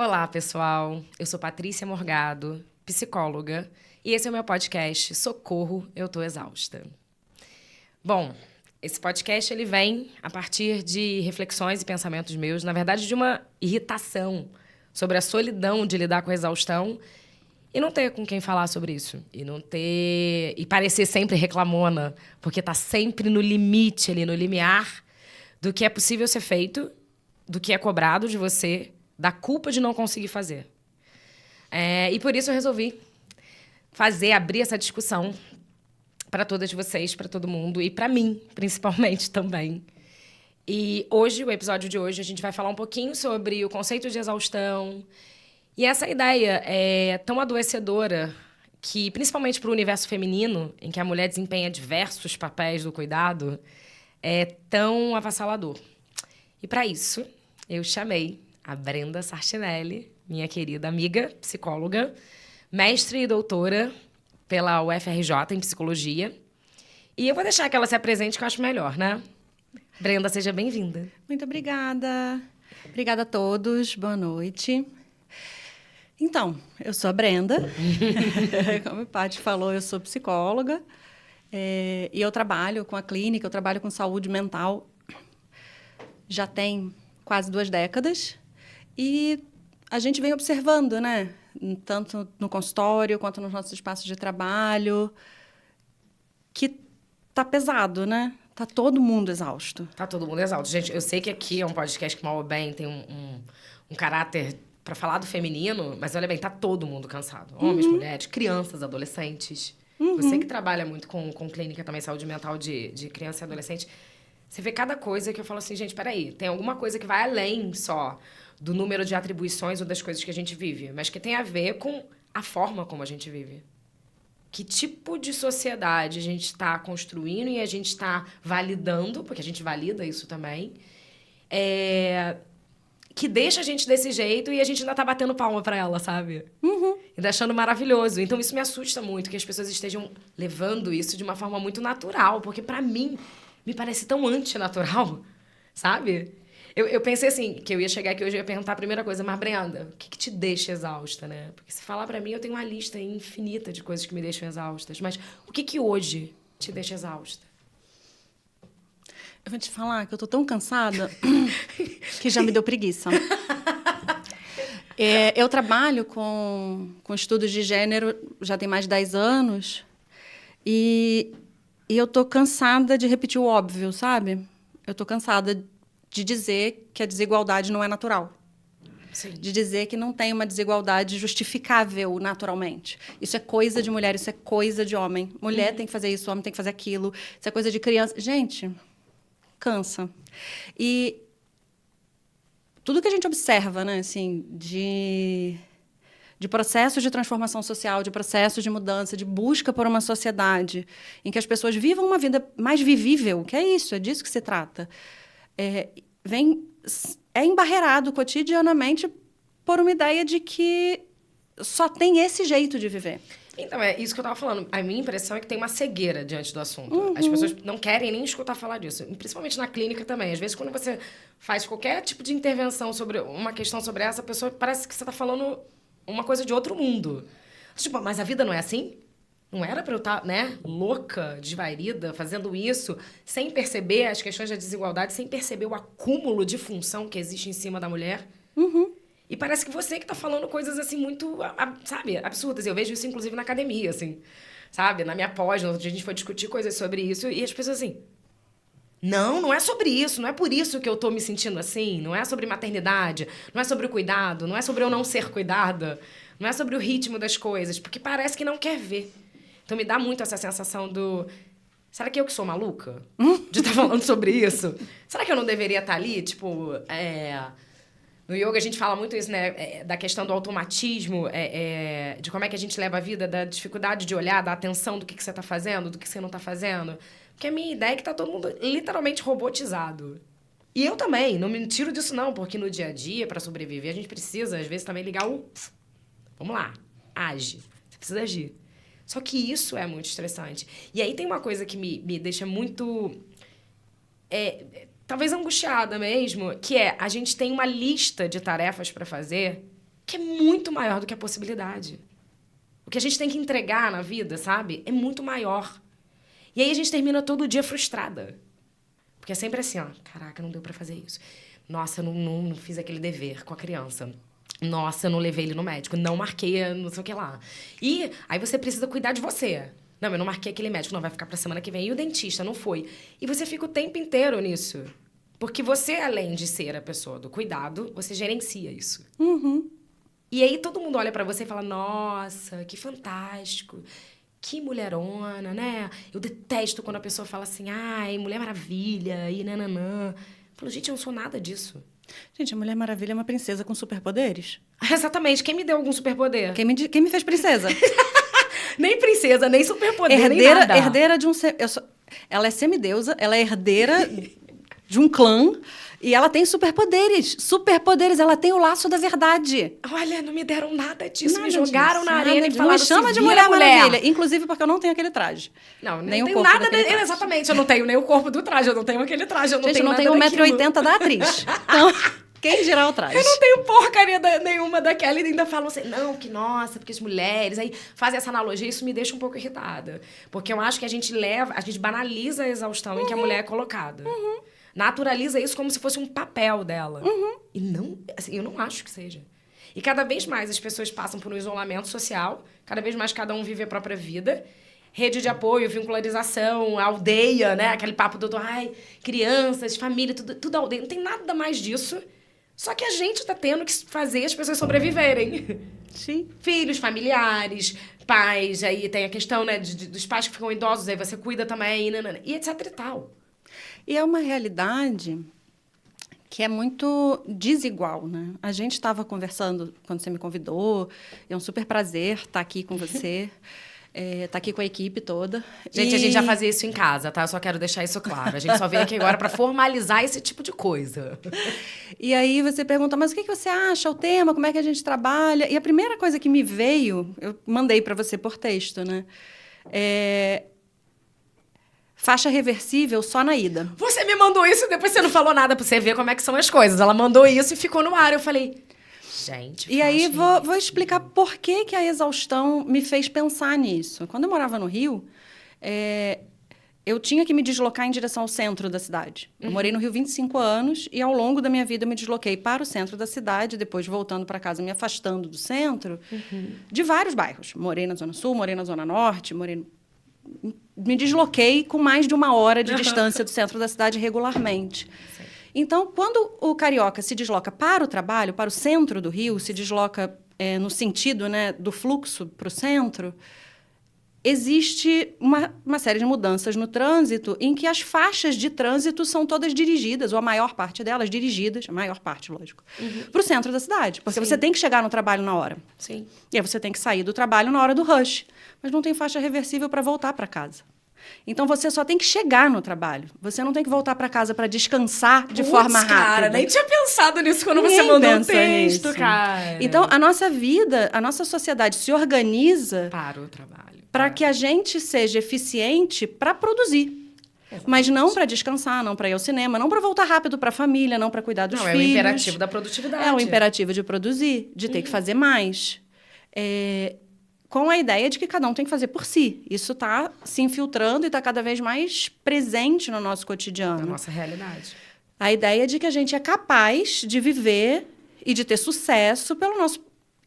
Olá, pessoal. Eu sou Patrícia Morgado, psicóloga, e esse é o meu podcast Socorro, eu tô exausta. Bom, esse podcast ele vem a partir de reflexões e pensamentos meus, na verdade de uma irritação sobre a solidão de lidar com a exaustão e não ter com quem falar sobre isso. E parecer sempre reclamona, porque tá sempre no limite ali, no limiar do que é possível ser feito, do que é cobrado de você, da culpa de não conseguir fazer. E por isso eu resolvi abrir essa discussão para todas vocês, para todo mundo e para mim, principalmente também. E hoje, o episódio de hoje, a gente vai falar um pouquinho sobre o conceito de exaustão. E essa ideia é tão adoecedora que, principalmente para o universo feminino, em que a mulher desempenha diversos papéis do cuidado, é tão avassalador. E para isso, eu chamei a Brenda Sarcinelli, minha querida amiga, psicóloga, mestre e doutora pela UFRJ em psicologia. E eu vou deixar que ela se apresente, que eu acho melhor, né? Brenda, seja bem-vinda. Muito obrigada. Obrigada a todos. Boa noite. Então, eu sou a Brenda. Como a Paty falou, eu sou psicóloga. E eu trabalho com a clínica, eu trabalho com saúde mental já tem quase 2 décadas. E a gente vem observando, né? Tanto no consultório quanto nos nossos espaços de trabalho, que tá pesado, né? Tá todo mundo exausto. Tá todo mundo exausto. Gente, eu sei que aqui é um podcast que, mal ou bem, tem um caráter para falar do feminino, mas olha bem, tá todo mundo cansado. Homens, mulheres, crianças, adolescentes. Você que trabalha muito com clínica também, saúde mental de criança e adolescente, você vê cada coisa que eu falo assim, gente, peraí, tem alguma coisa que vai além só do número de atribuições ou das coisas que a gente vive, mas que tem a ver com a forma como a gente vive. Que tipo de sociedade a gente está construindo e a gente está validando, porque a gente valida isso também, que deixa a gente desse jeito e a gente ainda tá batendo palma pra ela, sabe? E achando maravilhoso. Então, isso me assusta muito, que as pessoas estejam levando isso de uma forma muito natural, porque pra mim, me parece tão antinatural, sabe? Eu pensei assim, que eu ia chegar aqui hoje e ia perguntar a primeira coisa, mas Brenda, o que te deixa exausta, né? Porque se falar pra mim, eu tenho uma lista infinita de coisas que me deixam exaustas, mas o que hoje te deixa exausta? Eu vou te falar que eu tô tão cansada que já me deu preguiça. Eu trabalho com estudos de gênero já tem mais de 10 anos e eu tô cansada de repetir o óbvio, sabe? Eu tô cansada de dizer que a desigualdade não é natural. Sim. De dizer que não tem uma desigualdade justificável naturalmente. Isso é coisa de mulher, isso é coisa de homem. Mulher tem que fazer isso, homem tem que fazer aquilo. Isso é coisa de criança. Gente, cansa. E tudo que a gente observa, né, assim, de processos de transformação social, de processos de mudança, de busca por uma sociedade em que as pessoas vivam uma vida mais vivível, que é isso, é disso que se trata, é embarreirado cotidianamente por uma ideia de que só tem esse jeito de viver. Então, é isso que eu tava falando. A minha impressão é que tem uma cegueira diante do assunto. As pessoas não querem nem escutar falar disso. Principalmente na clínica também. Às vezes, quando você faz qualquer tipo de intervenção sobre uma questão sobre essa pessoa, parece que você tá falando uma coisa de outro mundo. Tipo, mas a vida não é assim? Não era pra eu estar, né, louca, desvairida, fazendo isso, sem perceber as questões da desigualdade, sem perceber o acúmulo de função que existe em cima da mulher? E parece que você que tá falando coisas, assim, muito, sabe, absurdas. Eu vejo isso, inclusive, na academia, assim, sabe? Na minha pós, no outro dia a gente foi discutir coisas sobre isso, e as pessoas, assim, não é sobre isso, não é por isso que eu tô me sentindo assim, não é sobre maternidade, não é sobre o cuidado, não é sobre eu não ser cuidada, não é sobre o ritmo das coisas, porque parece que não quer ver. Então, me dá muito essa sensação do... Será que eu que sou maluca? De estar falando sobre isso? Será que eu não deveria estar ali, tipo... No yoga a gente fala muito isso, né? Da questão do automatismo, de como é que a gente leva a vida, da dificuldade de olhar, da atenção do que você está fazendo, do que você não está fazendo. Porque a minha ideia é que tá todo mundo literalmente robotizado. E eu também, não me tiro disso não, porque no dia a dia, para sobreviver, a gente precisa, às vezes, também ligar o... Vamos lá, age. Você precisa agir. Só que isso é muito estressante. E aí tem uma coisa que me deixa muito... talvez angustiada mesmo, que é a gente tem uma lista de tarefas para fazer que é muito maior do que a possibilidade. O que a gente tem que entregar na vida, sabe? É muito maior. E aí a gente termina todo dia frustrada. Porque é sempre assim, ó. Caraca, não deu pra fazer isso. Nossa, eu não fiz aquele dever com a criança. Nossa, eu não levei ele no médico. Não marquei, não sei o que lá. E aí você precisa cuidar de você. Não, eu não marquei aquele médico. Não, vai ficar pra semana que vem. E o dentista, não foi. E você fica o tempo inteiro nisso. Porque você, além de ser a pessoa do cuidado, você gerencia isso. Uhum. E aí todo mundo olha pra você e fala, nossa, que fantástico. Que mulherona, né? Eu detesto quando a pessoa fala assim, ai, Mulher Maravilha, e nananã. Eu falo, gente, eu não sou nada disso. Gente, a Mulher Maravilha é uma princesa com superpoderes. Exatamente. Quem me deu algum superpoder? Quem me fez princesa? Nem princesa, nem superpoder, nem nada. Herdeira de um... Ela é semideusa, ela é herdeira de um clã e ela tem superpoderes. Superpoderes, ela tem o laço da verdade. Olha, não me deram nada disso. Nada me jogaram disso, na arena e não falaram, me chama se de vira, Mulher Maravilha. Inclusive porque eu não tenho aquele traje. Não, nem não o tenho corpo nada daquele traje. Exatamente, eu não tenho nem o corpo do traje, eu não tenho aquele traje, eu não Gente, tenho eu não nada tenho daquilo. 1,80 m da atriz. Então, quem dirá o traje? Eu não tenho porcaria nenhuma daquela e ainda falam assim, não, que nossa, porque as mulheres... Aí fazem essa analogia e isso me deixa um pouco irritada. Porque eu acho que a gente banaliza a exaustão em que a mulher é colocada. Naturaliza isso como se fosse um papel dela. E não, assim, eu não acho que seja. E cada vez mais as pessoas passam por um isolamento social, cada vez mais cada um vive a própria vida. Rede de apoio, vincularização, aldeia, né? Aquele papo do, ai, crianças, família, tudo aldeia. Não tem nada mais disso. Só que a gente tá tendo que fazer as pessoas sobreviverem. Sim. Filhos, familiares, pais, aí tem a questão, né, dos pais que ficam idosos, aí você cuida também, e etc e tal. E é uma realidade que é muito desigual, né? A gente estava conversando quando você me convidou, é um super prazer estar aqui com você. Tá aqui com a equipe toda. Gente, a gente já fazia isso em casa, tá? Eu só quero deixar isso claro. A gente só veio aqui agora para formalizar esse tipo de coisa. E aí você pergunta, mas o que você acha, o tema, como é que a gente trabalha? E a primeira coisa que me veio, eu mandei para você por texto, né? Faixa reversível só na ida. Você me mandou isso e depois você não falou nada para você ver como é que são as coisas. Ela mandou isso e ficou no ar. Eu falei... Gente, e aí vou explicar por que a exaustão me fez pensar nisso. Quando eu morava no Rio, eu tinha que me deslocar em direção ao centro da cidade. Eu morei no Rio 25 anos e, ao longo da minha vida, eu me desloquei para o centro da cidade, depois voltando para casa, me afastando do centro, de vários bairros. Morei na Zona Sul, morei na Zona Norte, me desloquei com mais de 1 hora de distância do centro da cidade regularmente. Então, quando o carioca se desloca para o trabalho, para o centro do Rio, se desloca no sentido, né, do fluxo para o centro, existe uma série de mudanças no trânsito em que as faixas de trânsito são todas dirigidas, ou a maior parte delas dirigidas, a maior parte, lógico, para o centro da cidade. Porque você tem que chegar no trabalho na hora. Sim. E aí você tem que sair do trabalho na hora do rush. Mas não tem faixa reversível para voltar para casa. Então, você só tem que chegar no trabalho. Você não tem que voltar para casa para descansar de forma rápida. Cara, nem tinha pensado nisso quando Ninguém você mandou o pensa texto, nisso. cara. Então, a nossa vida, a nossa sociedade se organiza para o trabalho. Para que a gente seja eficiente para produzir. Exatamente. Mas não para descansar, não para ir ao cinema, não para voltar rápido para a família, não para cuidar dos filhos. É o imperativo da produtividade. É o imperativo de produzir, de ter que fazer mais. Com a ideia de que cada um tem que fazer por si. Isso está se infiltrando e está cada vez mais presente no nosso cotidiano. Na nossa realidade. A ideia de que a gente é capaz de viver e de ter sucesso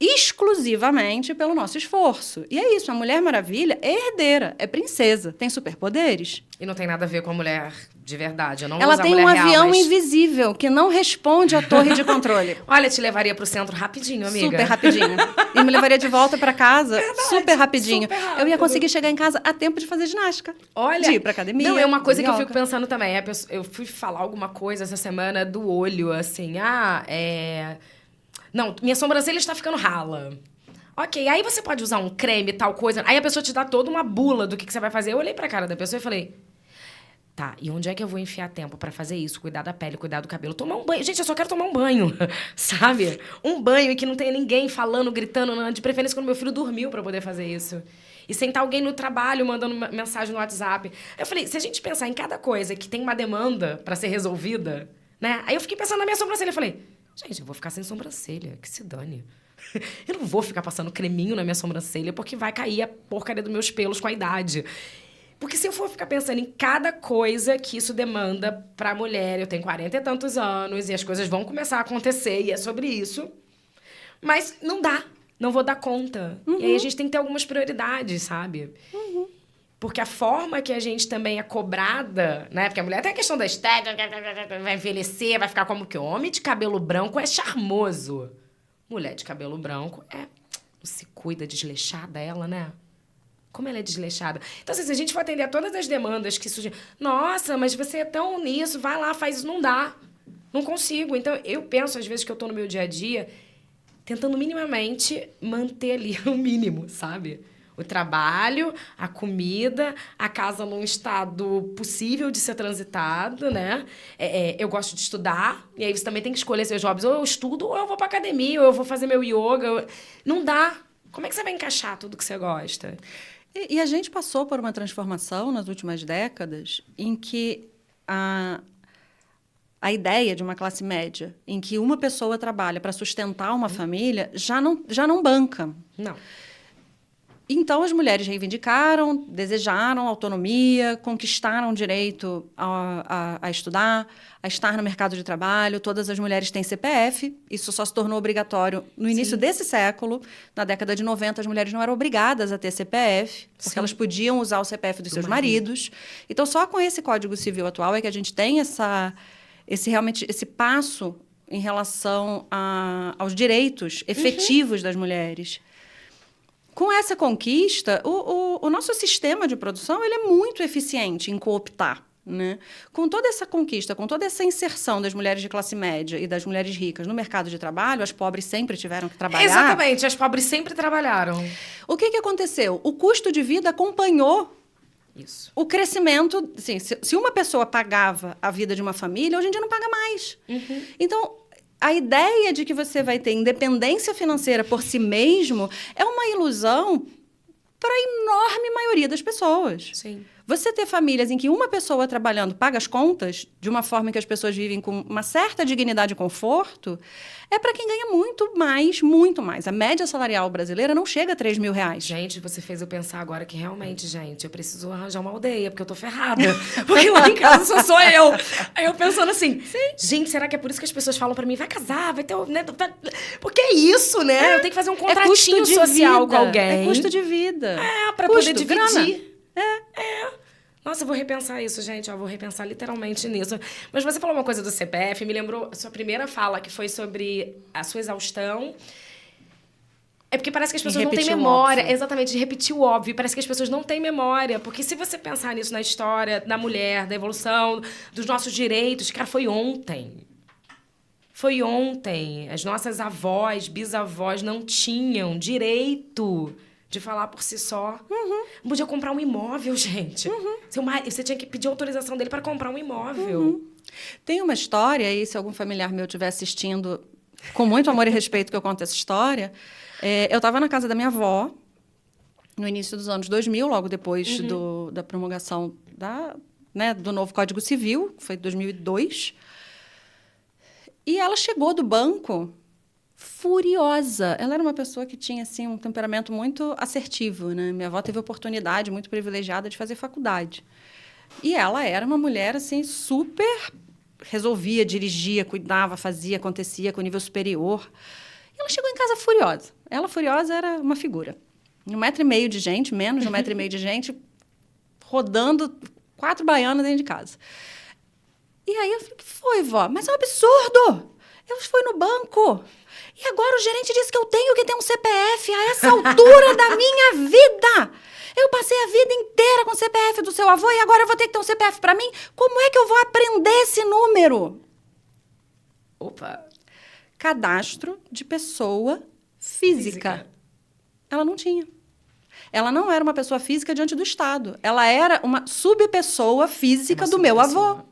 exclusivamente pelo nosso esforço. E é isso, a Mulher Maravilha é herdeira, é princesa, tem superpoderes. E não tem nada a ver com a mulher de verdade. Eu não Ela uso a tem mulher um real, avião mas... invisível que não responde à torre de controle. Olha, te levaria pro centro rapidinho, amiga. Super rapidinho. E me levaria de volta para casa super rapidinho. Super rápido. Eu ia conseguir chegar em casa a tempo de fazer ginástica. Olha, de ir pra academia. Não, é uma coisa que eu yoga. fico pensando também. Eu fui falar alguma coisa essa semana do olho, assim. Não, minha sobrancelha está ficando rala. Ok, aí você pode usar um creme, tal coisa. Aí a pessoa te dá toda uma bula do que você vai fazer. Eu olhei pra cara da pessoa e falei... Tá, e onde é que eu vou enfiar tempo pra fazer isso? Cuidar da pele, cuidar do cabelo, tomar um banho. Gente, eu só quero tomar um banho, sabe? Um banho e que não tenha ninguém falando, gritando, de preferência quando meu filho dormiu pra poder fazer isso. E sentar alguém no trabalho mandando mensagem no WhatsApp. Eu falei, se a gente pensar em cada coisa que tem uma demanda pra ser resolvida, né? Aí eu fiquei pensando na minha sobrancelha. Eu falei, gente, eu vou ficar sem sobrancelha, que se dane. Eu não vou ficar passando creminho na minha sobrancelha porque vai cair a porcaria dos meus pelos com a idade. Porque se eu for ficar pensando em cada coisa que isso demanda pra mulher, eu tenho 40 e tantos anos e as coisas vão começar a acontecer e é sobre isso. Mas não dá, não vou dar conta. E aí a gente tem que ter algumas prioridades, sabe? Porque a forma que a gente também é cobrada, né? Porque a mulher tem a questão da estética, vai envelhecer, vai ficar como que homem de cabelo branco é charmoso. Mulher de cabelo branco não se cuida, desleixada ela, né? Como ela é desleixada. Então, assim, se a gente for atender a todas as demandas que surgem... Nossa, mas você é tão nisso, vai lá, faz isso. Não dá. Não consigo. Então, eu penso, às vezes, que eu tô no meu dia a dia tentando minimamente manter ali o mínimo, sabe? O trabalho, a comida, a casa num estado possível de ser transitado, né? Eu gosto de estudar, e aí você também tem que escolher seus hobbies. Ou eu estudo, ou eu vou pra academia, ou eu vou fazer meu yoga. Não dá. Como é que você vai encaixar tudo que você gosta? E a gente passou por uma transformação nas últimas décadas em que a ideia de uma classe média, em que uma pessoa trabalha para sustentar uma família, já não banca. Não. Então, as mulheres reivindicaram, desejaram autonomia, conquistaram o direito a estudar, a estar no mercado de trabalho. Todas as mulheres têm CPF. Isso só se tornou obrigatório no início desse século. Na década de 90, as mulheres não eram obrigadas a ter CPF, porque elas podiam usar o CPF dos seus maridos. Então, só com esse Código Civil atual é que a gente tem esse passo em relação aos direitos efetivos das mulheres. Com essa conquista, o nosso sistema de produção ele é muito eficiente em cooptar. Né? Com toda essa conquista, com toda essa inserção das mulheres de classe média e das mulheres ricas no mercado de trabalho, as pobres sempre tiveram que trabalhar. Exatamente, as pobres sempre trabalharam. O que aconteceu? O custo de vida acompanhou isso. O crescimento. Assim, se uma pessoa pagava a vida de uma família, hoje em dia não paga mais. Então, a ideia de que você vai ter independência financeira por si mesmo é uma ilusão para a enorme maioria das pessoas. Sim. Você ter famílias em que uma pessoa trabalhando paga as contas de uma forma em que as pessoas vivem com uma certa dignidade e conforto é para quem ganha muito mais. A média salarial brasileira não chega a R$3.000. Gente, você fez eu pensar agora que realmente, gente, eu preciso arranjar uma aldeia, porque eu tô ferrada. Porque lá em casa só sou eu. Aí eu pensando assim, gente, será que é por isso que as pessoas falam pra mim, vai casar, vai ter... Né? Porque é isso, né? Eu tenho que fazer um contratinho social com alguém. É custo de vida. Pra poder dividir. Nossa, eu vou repensar isso, gente. Eu vou repensar literalmente nisso. Mas você falou uma coisa do CPF, me lembrou a sua primeira fala, que foi sobre a sua exaustão. É porque parece que as pessoas não têm memória. Exatamente, de repetir o óbvio. Parece que as pessoas não têm memória. Porque se você pensar nisso na história da mulher, da evolução, dos nossos direitos, cara, foi ontem. Foi ontem. As nossas avós, bisavós não tinham direito de falar por si só. Não podia comprar um imóvel, gente. Você tinha que pedir autorização dele para comprar um imóvel. Tem uma história, e se algum familiar meu estiver assistindo, com muito amor e respeito que eu conto essa história, eu estava na casa da minha avó, no início dos anos 2000, logo depois da promulgação do novo Código Civil, foi 2002, e ela chegou do banco furiosa. Ela era uma pessoa que tinha assim, um temperamento muito assertivo. Né? Minha avó teve a oportunidade muito privilegiada de fazer faculdade. E ela era uma mulher assim, super... resolvia, dirigia, cuidava, fazia, acontecia com nível superior. E ela chegou em casa furiosa. Ela, furiosa, era uma figura. 1,5 metro de gente, menos de 1,5 metro de gente, rodando 4 baianas dentro de casa. E aí eu falei, o que foi, vó? Mas é um absurdo! Eu fui no banco... E agora o gerente disse que eu tenho que ter um CPF a essa altura da minha vida. Eu passei a vida inteira com o CPF do seu avô e agora eu vou ter que ter um CPF para mim? Como é que eu vou aprender esse número? Opa! Cadastro de pessoa física. Ela não tinha. Ela não era uma pessoa física diante do Estado. Ela era uma subpessoa física do meu avô.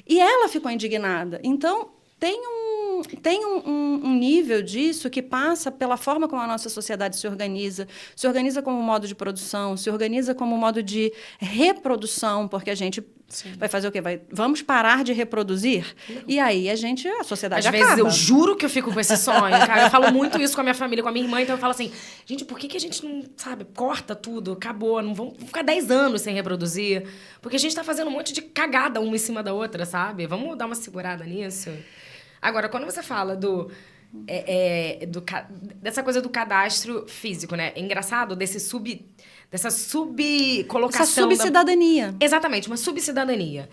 E ela ficou indignada. Então, tem um nível disso que passa pela forma como a nossa sociedade se organiza como modo de produção, se organiza como modo de reprodução, porque a gente vai fazer o quê? Vamos parar de reproduzir? Não. E aí a sociedade acaba. Às vezes eu juro que eu fico com esse sonho, cara. Eu falo muito isso com a minha família, com a minha irmã, então eu falo assim, gente, por que a gente não, sabe, corta tudo, acabou, não vamos ficar 10 anos sem reproduzir? Porque a gente tá fazendo um monte de cagada uma em cima da outra, sabe? Vamos dar uma segurada nisso? Agora, quando você fala dessa coisa do cadastro físico, né? É engraçado dessa subcolocação. Essa subcidadania. Exatamente, uma subcidadania.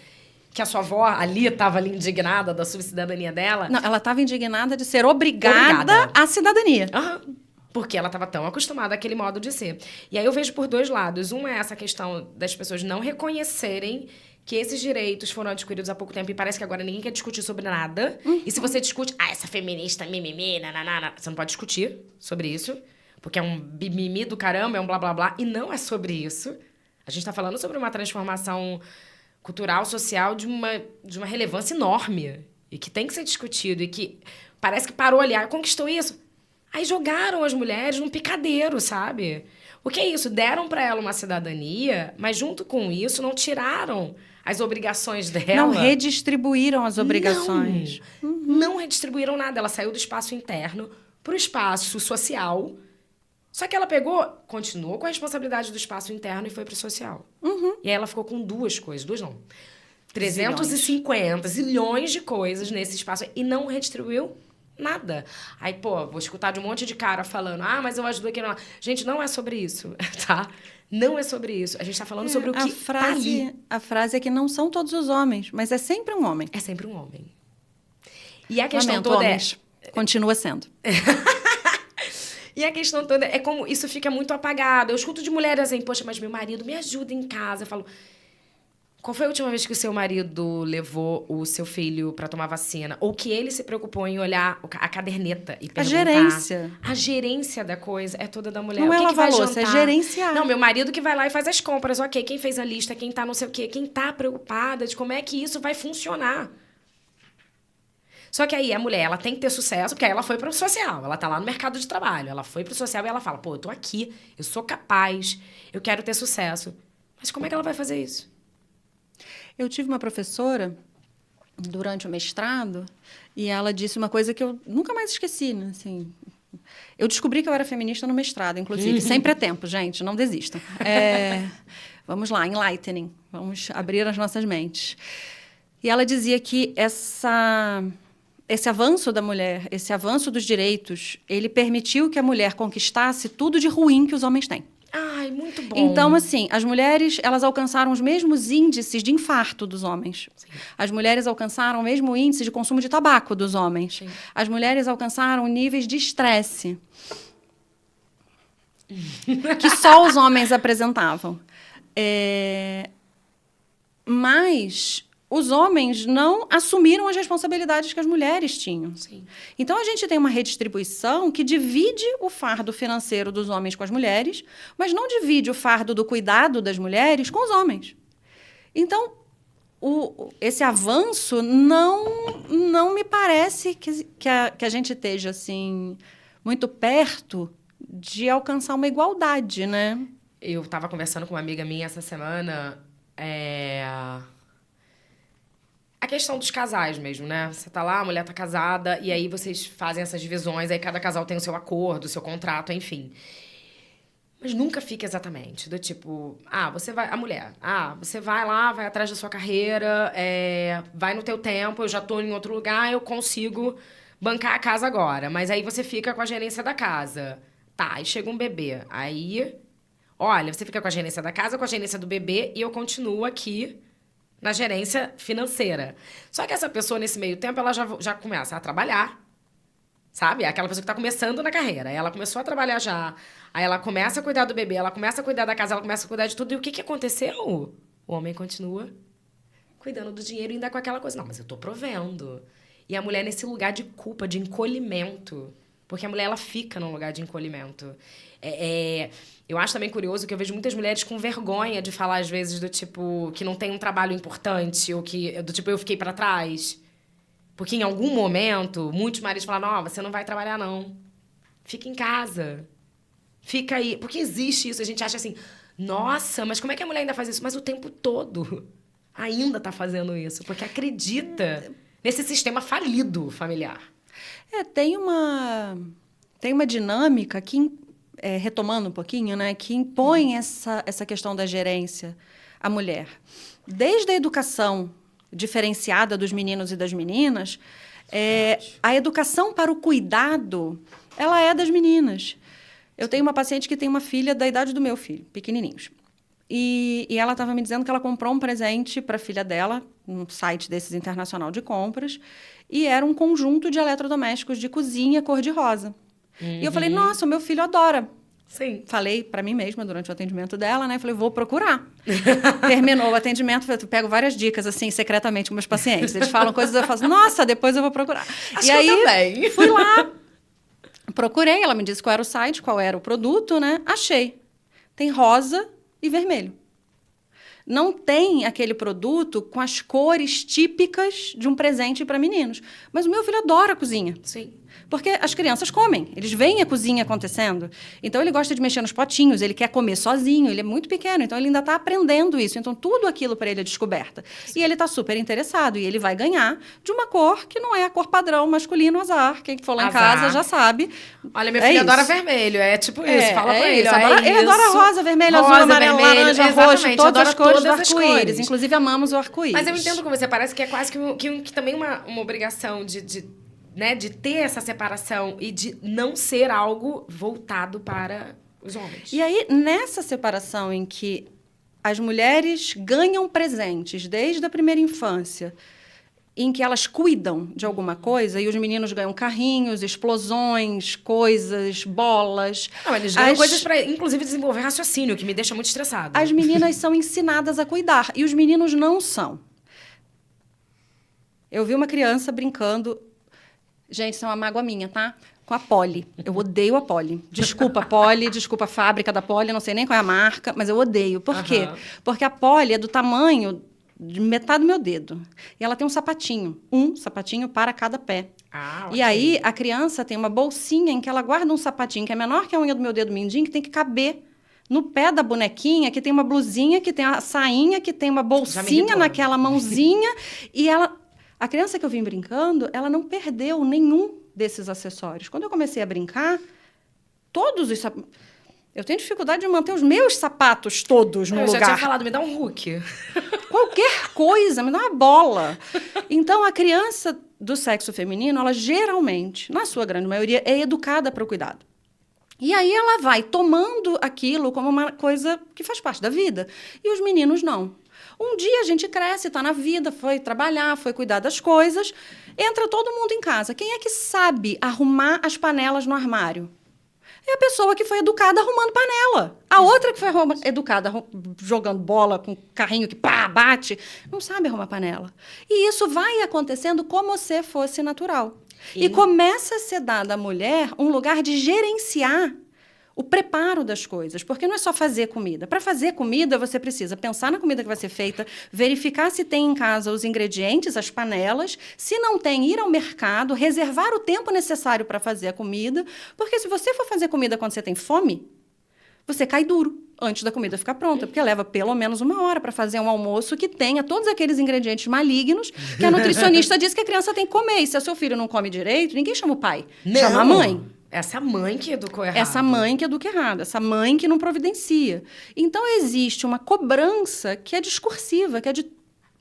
Que a sua avó ali estava ali indignada da subcidadania dela. Não, ela estava indignada de ser obrigada à cidadania. Uhum. Porque ela estava tão acostumada àquele modo de ser. E aí eu vejo por dois lados. Um é essa questão das pessoas não reconhecerem que esses direitos foram adquiridos há pouco tempo e parece que agora ninguém quer discutir sobre nada. Uhum. E se você discute, essa feminista, mimimi, nananana, você não pode discutir sobre isso, porque é um mimimi do caramba, é um blá, blá, blá, e não é sobre isso. A gente tá falando sobre uma transformação cultural, social, de uma relevância enorme, e que tem que ser discutido, e que parece que parou ali, conquistou isso. Aí jogaram as mulheres num picadeiro, sabe? O que é isso? Deram para ela uma cidadania, mas junto com isso não tiraram as obrigações dela. Não redistribuíram as obrigações. Não redistribuíram nada. Ela saiu do espaço interno para o espaço social. Só que ela continuou com a responsabilidade do espaço interno e foi para o social. Uhum. E aí ela ficou com duas coisas. Duas não. 350 zilhões de coisas nesse espaço e não redistribuiu nada. Aí, vou escutar de um monte de cara falando, mas eu ajudo aqui. Não. Gente, não é sobre isso, tá? Não é sobre isso. A gente tá falando sobre o que tá ali. A frase é que não são todos os homens, mas é sempre um homem. É sempre um homem. E a questão toda homens. Continua sendo. E a questão toda é como isso fica muito apagado. Eu escuto de mulheres assim, poxa, mas meu marido me ajuda em casa. Eu falo, qual foi a última vez que o seu marido levou o seu filho para tomar vacina? Ou que ele se preocupou em olhar a caderneta e perguntar... A gerência. A gerência da coisa é toda da mulher. Não é lavar louça, é gerenciar. Não, meu marido que vai lá e faz as compras. Ok, quem fez a lista, quem tá não sei o quê, quem tá preocupada de como é que isso vai funcionar. Só que aí a mulher, ela tem que ter sucesso, porque aí ela foi pro social. Ela tá lá no mercado de trabalho. Ela foi pro social e ela fala, eu tô aqui, eu sou capaz, eu quero ter sucesso. Mas como é que ela vai fazer isso? Eu tive uma professora durante o mestrado e ela disse uma coisa que eu nunca mais esqueci, né? Assim, eu descobri que eu era feminista no mestrado, inclusive. Sempre é tempo, gente, não desistam. Vamos lá, enlightening. Vamos abrir as nossas mentes. E ela dizia que esse avanço da mulher, esse avanço dos direitos, ele permitiu que a mulher conquistasse tudo de ruim que os homens têm. Ai, muito bom. Então, assim, as mulheres, elas alcançaram os mesmos índices de infarto dos homens. Sim. As mulheres alcançaram o mesmo índice de consumo de tabaco dos homens. Sim. As mulheres alcançaram níveis de estresse que só os homens apresentavam. Mas os homens não assumiram as responsabilidades que as mulheres tinham. Sim. Então, a gente tem uma redistribuição que divide o fardo financeiro dos homens com as mulheres, mas não divide o fardo do cuidado das mulheres com os homens. Então, esse avanço não me parece que a gente esteja assim, muito perto de alcançar uma igualdade, né? Eu estava conversando com uma amiga minha essa semana... A questão dos casais mesmo, né? Você tá lá, a mulher tá casada, e aí vocês fazem essas divisões, aí cada casal tem o seu acordo, o seu contrato, enfim. Mas nunca fica exatamente do tipo, você vai... A mulher, você vai lá, vai atrás da sua carreira, vai no teu tempo, eu já tô em outro lugar, eu consigo bancar a casa agora. Mas aí você fica com a gerência da casa. Tá, aí chega um bebê. Aí, olha, você fica com a gerência da casa, com a gerência do bebê, e eu continuo aqui... na gerência financeira. Só que essa pessoa, nesse meio tempo, ela já começa a trabalhar, sabe? É aquela pessoa que está começando na carreira. Aí ela começou a trabalhar já. Aí ela começa a cuidar do bebê, ela começa a cuidar da casa, ela começa a cuidar de tudo. E o que aconteceu? O homem continua cuidando do dinheiro e ainda com aquela coisa. Não, mas eu tô provendo. E a mulher nesse lugar de culpa, de encolhimento. Porque a mulher, ela fica num lugar de encolhimento. Eu acho também curioso que eu vejo muitas mulheres com vergonha de falar, às vezes, do tipo, que não tem um trabalho importante, ou que, do tipo, eu fiquei pra trás. Porque em algum momento, muitos maridos falaram, ó, você não vai trabalhar, não. Fica em casa. Fica aí. Porque existe isso. A gente acha assim, nossa, mas como é que a mulher ainda faz isso? Mas o tempo todo ainda tá fazendo isso. Porque acredita nesse sistema falido familiar. Tem uma dinâmica que, retomando um pouquinho, né, que impõe essa questão da gerência à mulher. Desde a educação diferenciada dos meninos e das meninas, a educação para o cuidado, ela é das meninas. Eu tenho uma paciente que tem uma filha da idade do meu filho, pequenininhos. E ela estava me dizendo que ela comprou um presente para a filha dela, num site desses internacional de compras, e era um conjunto de eletrodomésticos de cozinha cor-de-rosa. E eu falei, nossa, o meu filho adora. Sim. Falei para mim mesma durante o atendimento dela, né? Falei, vou procurar. Terminou o atendimento, eu pego várias dicas, assim, secretamente com meus pacientes. Eles falam coisas, eu falo assim, nossa, depois eu vou procurar. Acho que eu também. Fui lá, procurei, ela me disse qual era o site, qual era o produto, né? Achei. Tem rosa e vermelho. Não tem aquele produto com as cores típicas de um presente para meninos. Mas o meu filho adora a cozinha. Sim. Porque as crianças comem, eles veem a cozinha acontecendo. Então, ele gosta de mexer nos potinhos, ele quer comer sozinho, ele é muito pequeno, então ele ainda está aprendendo isso. Então, tudo aquilo para ele é descoberta. Sim. E ele está super interessado, e ele vai ganhar de uma cor que não é a cor padrão masculino azar. Quem for lá em casa já sabe. Olha, meu filho adora vermelho, é tipo isso, fala pra ele. Ele adora rosa, vermelho, azul, amarelo, laranja, roxo, todas as cores do arco-íris. Inclusive, amamos o arco-íris. Mas eu entendo com você, parece que é quase que também uma obrigação né, de ter essa separação e de não ser algo voltado para os homens. E aí, nessa separação em que as mulheres ganham presentes desde a primeira infância, em que elas cuidam de alguma coisa, e os meninos ganham carrinhos, explosões, coisas, bolas. Não, eles ganham coisas para, inclusive, desenvolver raciocínio, que me deixa muito estressado. As meninas são ensinadas a cuidar, e os meninos não são. Eu vi uma criança brincando... Gente, isso é uma mágoa minha, tá? Com a Polly. Eu odeio a Polly. Desculpa, Polly, desculpa a fábrica da Polly, não sei nem qual é a marca, mas eu odeio. Por quê? Porque a Polly é do tamanho de metade do meu dedo. E ela tem um sapatinho para cada pé. Okay. E aí, a criança tem uma bolsinha em que ela guarda um sapatinho que é menor que a unha do meu dedo mindinho, que tem que caber no pé da bonequinha, que tem uma blusinha, que tem a sainha, que tem uma bolsinha naquela mãozinha, e ela... A criança que eu vim brincando, ela não perdeu nenhum desses acessórios. Quando eu comecei a brincar, todos os sapatos... Eu tenho dificuldade de manter os meus sapatos todos no lugar. Eu já tinha falado, me dá um hook. Qualquer coisa, me dá uma bola. Então, a criança do sexo feminino, ela geralmente, na sua grande maioria, é educada para o cuidado. E aí ela vai tomando aquilo como uma coisa que faz parte da vida. E os meninos não. Um dia a gente cresce, está na vida, foi trabalhar, foi cuidar das coisas, entra todo mundo em casa. Quem é que sabe arrumar as panelas no armário? É a pessoa que foi educada arrumando panela. A outra que foi educada jogando bola com carrinho que pá, bate, não sabe arrumar panela. E isso vai acontecendo como se fosse natural. E começa a ser dada à mulher um lugar de gerenciar o preparo das coisas, porque não é só fazer comida. Para fazer comida, você precisa pensar na comida que vai ser feita, verificar se tem em casa os ingredientes, as panelas, se não tem, ir ao mercado, reservar o tempo necessário para fazer a comida, porque se você for fazer comida quando você tem fome, você cai duro antes da comida ficar pronta, porque leva pelo menos 1 hora para fazer um almoço que tenha todos aqueles ingredientes malignos que a nutricionista diz que a criança tem que comer. E se o seu filho não come direito, ninguém chama o pai, chama a mãe. Essa mãe que educou errado. Essa mãe que educa errado, essa mãe que não providencia. Então, existe uma cobrança que é discursiva, que é de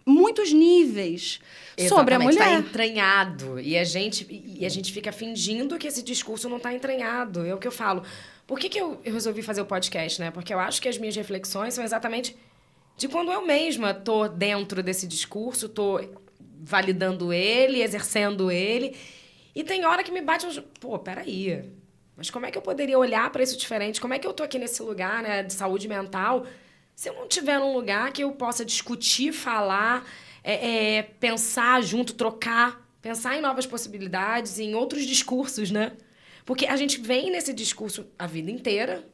muitos níveis. Exatamente, sobre a mulher. Está entranhado. E a gente fica fingindo que esse discurso não está entranhado. É o que eu falo. Por que eu resolvi fazer o podcast, né? Porque eu acho que as minhas reflexões são exatamente de quando eu mesma tô dentro desse discurso, tô validando ele, exercendo ele... E tem hora que me bate uns... Pô, peraí. Mas como é que eu poderia olhar para isso diferente? Como é que eu tô aqui nesse lugar, né, de saúde mental, se eu não tiver num lugar que eu possa discutir, falar, pensar junto, trocar, pensar em novas possibilidades, em outros discursos, né? Porque a gente vem nesse discurso a vida inteira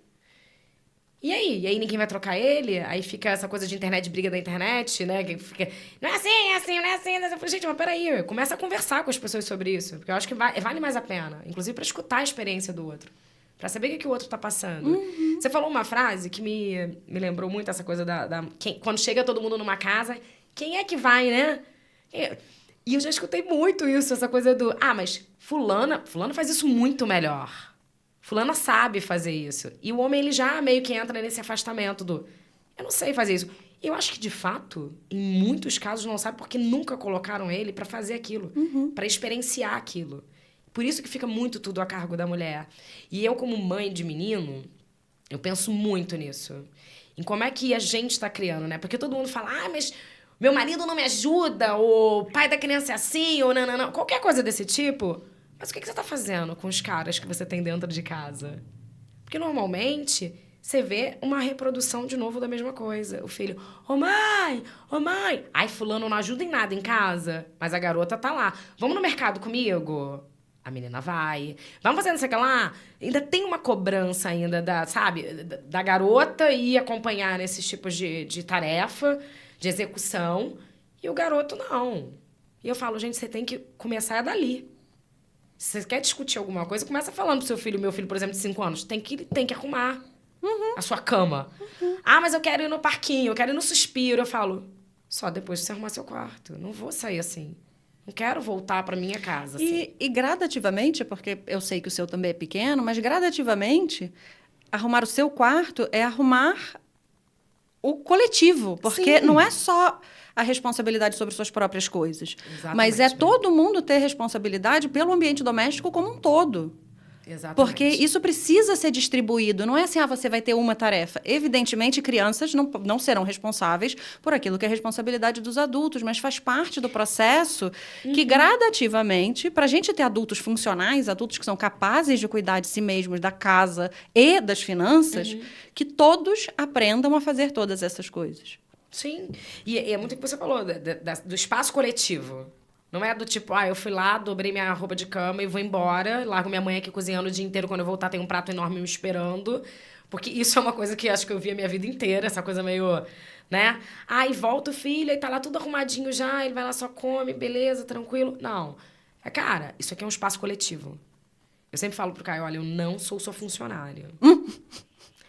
E aí? E aí ninguém vai trocar ele? Aí fica essa coisa de internet, de briga da internet, né? Que fica, não é assim, é assim, não é assim. Eu falei, gente, mas peraí, começa a conversar com as pessoas sobre isso. Porque eu acho que vale mais a pena. Inclusive para escutar a experiência do outro. Para saber o que o outro tá passando. Você falou uma frase que me lembrou muito essa coisa quando chega todo mundo numa casa, quem é que vai, né? E eu já escutei muito isso, essa coisa do... mas fulana faz isso muito melhor. Fulana sabe fazer isso. E o homem, ele já meio que entra nesse afastamento do... Eu não sei fazer isso. Eu acho que, de fato, em muitos casos não sabe porque nunca colocaram ele para fazer aquilo. Para experienciar aquilo. Por isso que fica muito tudo a cargo da mulher. E eu, como mãe de menino, eu penso muito nisso. Em como é que a gente está criando, né? Porque todo mundo fala, mas meu marido não me ajuda, ou o pai da criança é assim, ou não. Qualquer coisa desse tipo... Mas o que você está fazendo com os caras que você tem dentro de casa? Porque, normalmente, você vê uma reprodução de novo da mesma coisa. O filho, ô mãe! Ai, fulano não ajuda em nada em casa, mas a garota tá lá. Vamos no mercado comigo? A menina vai. Vamos fazer não sei o que lá? Ainda tem uma cobrança ainda da garota ir acompanhar nesses tipos de tarefa, de execução, e o garoto não. E eu falo, gente, você tem que começar dali. Se você quer discutir alguma coisa, começa falando pro seu filho. Meu filho, por exemplo, de 5 anos, tem que arrumar a sua cama. Mas eu quero ir no parquinho, eu quero ir no suspiro. Eu falo, só depois de você arrumar seu quarto. Não vou sair assim. Não quero voltar pra minha casa. Assim. E gradativamente, porque eu sei que o seu também é pequeno, mas gradativamente, arrumar o seu quarto é arrumar o coletivo. Porque não é só a responsabilidade sobre suas próprias coisas. Exatamente, mas é todo mundo ter responsabilidade pelo ambiente doméstico como um todo. Exatamente. Porque isso precisa ser distribuído. Não é assim, você vai ter uma tarefa. Evidentemente, crianças não serão responsáveis por aquilo que é responsabilidade dos adultos, mas faz parte do processo que, gradativamente, para a gente ter adultos funcionais, adultos que são capazes de cuidar de si mesmos, da casa e das finanças, que todos aprendam a fazer todas essas coisas. Sim. E é muito o que você falou, do espaço coletivo. Não é do tipo, eu fui lá, dobrei minha roupa de cama e vou embora, largo minha mãe aqui cozinhando o dia inteiro, quando eu voltar tem um prato enorme me esperando. Porque isso é uma coisa que acho que eu vi a minha vida inteira, essa coisa meio, né? E volta o filho, e tá lá tudo arrumadinho já, ele vai lá só come, beleza, tranquilo. Não. Cara, isso aqui é um espaço coletivo. Eu sempre falo pro Caio, olha, eu não sou sua funcionária.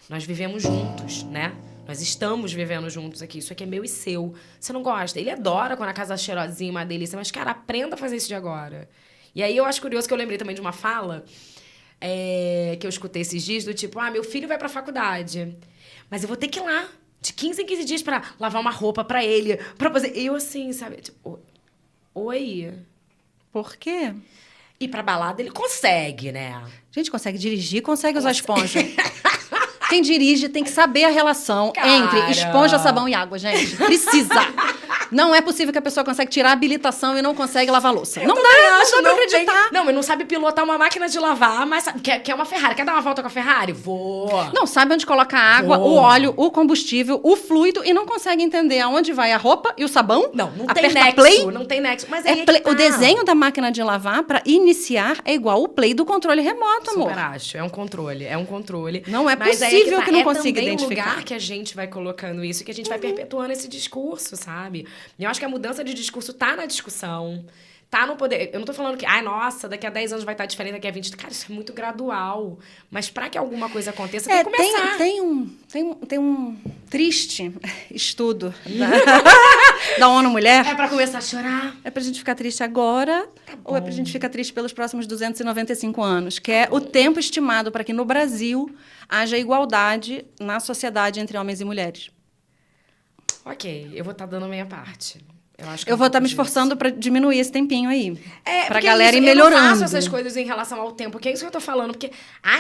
Nós vivemos juntos, né? Nós estamos vivendo juntos aqui. Isso aqui é meu e seu. Você não gosta? Ele adora quando a casa é cheirosinha, uma delícia. Mas, cara, aprenda a fazer isso de agora. E aí, eu acho curioso que eu lembrei também de uma fala que eu escutei esses dias, do tipo, meu filho vai pra faculdade, mas eu vou ter que ir lá, de 15 em 15 dias, pra lavar uma roupa pra ele, pra fazer... Eu, assim, sabe? Tipo, oi. Por quê? Ir pra balada, ele consegue, né? Gente, consegue dirigir, consegue usar esponja. Quem dirige tem que saber a relação entre esponja, sabão e água, gente. Precisa. Não é possível que a pessoa consegue tirar a habilitação e não consegue lavar louça. Não dá pra acreditar. Não, mas não sabe pilotar uma máquina de lavar, mas sabe, quer uma Ferrari. Quer dar uma volta com a Ferrari? Vou. Não sabe onde coloca a água, o óleo, o combustível, o fluido e não consegue entender aonde vai a roupa e o sabão. Não tem nexo. Play. Não tem nexo. Mas O desenho da máquina de lavar para iniciar é igual o play do controle remoto, amor. Super acho. É um controle. Não é possível que não consiga identificar. É também lugar que a gente vai colocando isso, que a gente vai perpetuando esse discurso, sabe? E eu acho que a mudança de discurso tá na discussão, tá no poder. Eu não tô falando que, nossa, daqui a 10 anos vai estar diferente, daqui a 20. Cara, isso é muito gradual. Mas para que alguma coisa aconteça, tem que começar. Tem um triste estudo da ONU Mulher. É para começar a chorar? É pra gente ficar triste agora, ou é pra gente ficar triste pelos próximos 295 anos, que é o tempo estimado para que no Brasil haja igualdade na sociedade entre homens e mulheres. Ok, eu vou estar dando a minha parte. Eu vou estar me esforçando para diminuir esse tempinho aí. Pra galera ir melhorando. Eu não melhorando. faço essas coisas em relação ao tempo, que é isso que eu tô falando. Porque,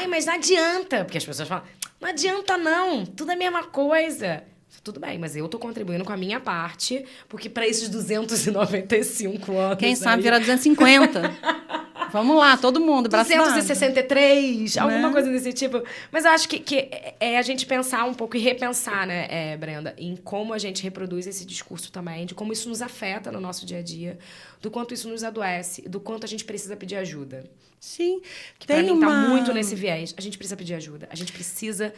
mas não adianta. Porque as pessoas falam, não adianta não, tudo é a mesma coisa. Tudo bem, mas eu tô contribuindo com a minha parte, porque para esses 295 anos... Quem sabe virar 250. Vamos lá, todo mundo, braço 263, alguma coisa desse tipo. Mas eu acho que é a gente pensar um pouco e repensar, né, Brenda, em como a gente reproduz esse discurso também, de como isso nos afeta no nosso dia a dia, do quanto isso nos adoece, do quanto a gente precisa pedir ajuda. Sim. Que pra mim tá muito nesse viés. A gente precisa pedir ajuda. A gente precisa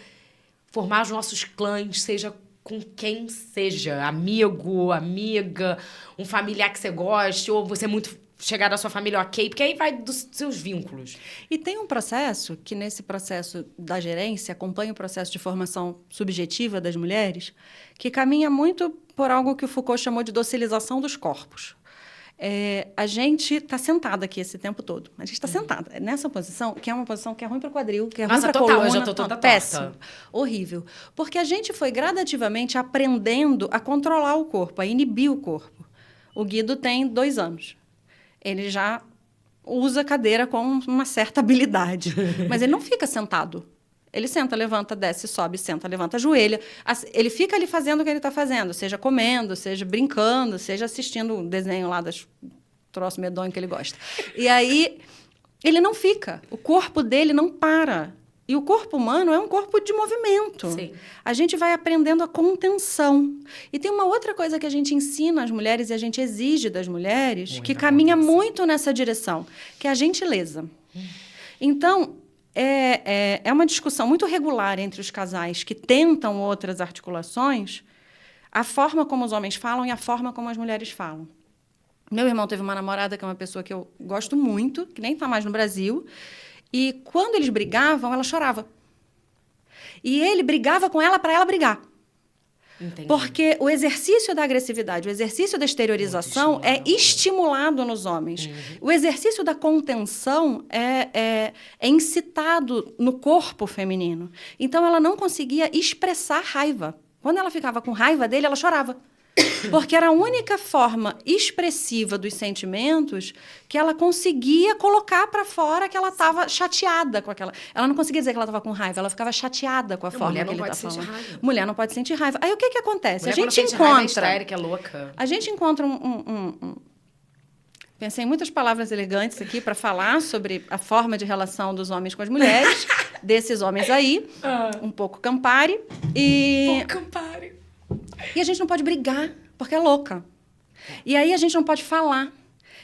formar os nossos clãs, seja com quem seja, amigo, amiga, um familiar que você goste, ou você é muito chegado à sua família, ok, porque aí vai dos seus vínculos. E tem um processo que, nesse processo da gerência, acompanha o processo de formação subjetiva das mulheres, que caminha muito por algo que o Foucault chamou de docilização dos corpos. A gente está sentada aqui esse tempo todo. A gente está sentada nessa posição, que é uma posição que é ruim para o quadril, que é ruim para a coluna. Eu já tô toda péssimo, horrível. Porque a gente foi gradativamente aprendendo a controlar o corpo, a inibir o corpo. O Guido tem 2 anos. Ele já usa a cadeira com uma certa habilidade. Mas ele não fica sentado. Ele senta, levanta, desce, sobe, senta, levanta, ajoelha. Ele fica ali fazendo o que ele está fazendo, seja comendo, seja brincando, seja assistindo um desenho lá das troços medonhos que ele gosta. E aí, ele não fica. O corpo dele não para. E o corpo humano é um corpo de movimento. Sim. A gente vai aprendendo a contenção. E tem uma outra coisa que a gente ensina às mulheres e a gente exige das mulheres, Muita que caminha contenção. muito nessa direção, que é a gentileza. Então, é uma discussão muito regular entre os casais que tentam outras articulações, a forma como os homens falam e a forma como as mulheres falam. Meu irmão teve uma namorada que é uma pessoa que eu gosto muito, que nem está mais no Brasil, e quando eles brigavam, ela chorava. E ele brigava com ela para ela brigar. Entendi. Porque o exercício da agressividade, o exercício da exteriorização é estimulado nos homens. O exercício da contenção é incitado no corpo feminino. Então, ela não conseguia expressar raiva. Quando ela ficava com raiva dele, ela chorava. Porque era a única forma expressiva dos sentimentos que ela conseguia colocar para fora que ela estava chateada com aquela... Ela não conseguia dizer que ela estava com raiva, ela ficava chateada com a forma que ele estava falando. Raiva. Mulher não pode sentir raiva. Aí o que acontece? Mulher, A gente quando sente raiva, é encontra... histérica, é louca. A gente encontra Pensei em muitas palavras elegantes aqui para falar sobre a forma de relação dos homens com as mulheres, desses homens aí, um pouco Campari. Pô, Campari. E a gente não pode brigar, porque é louca. E aí a gente não pode falar.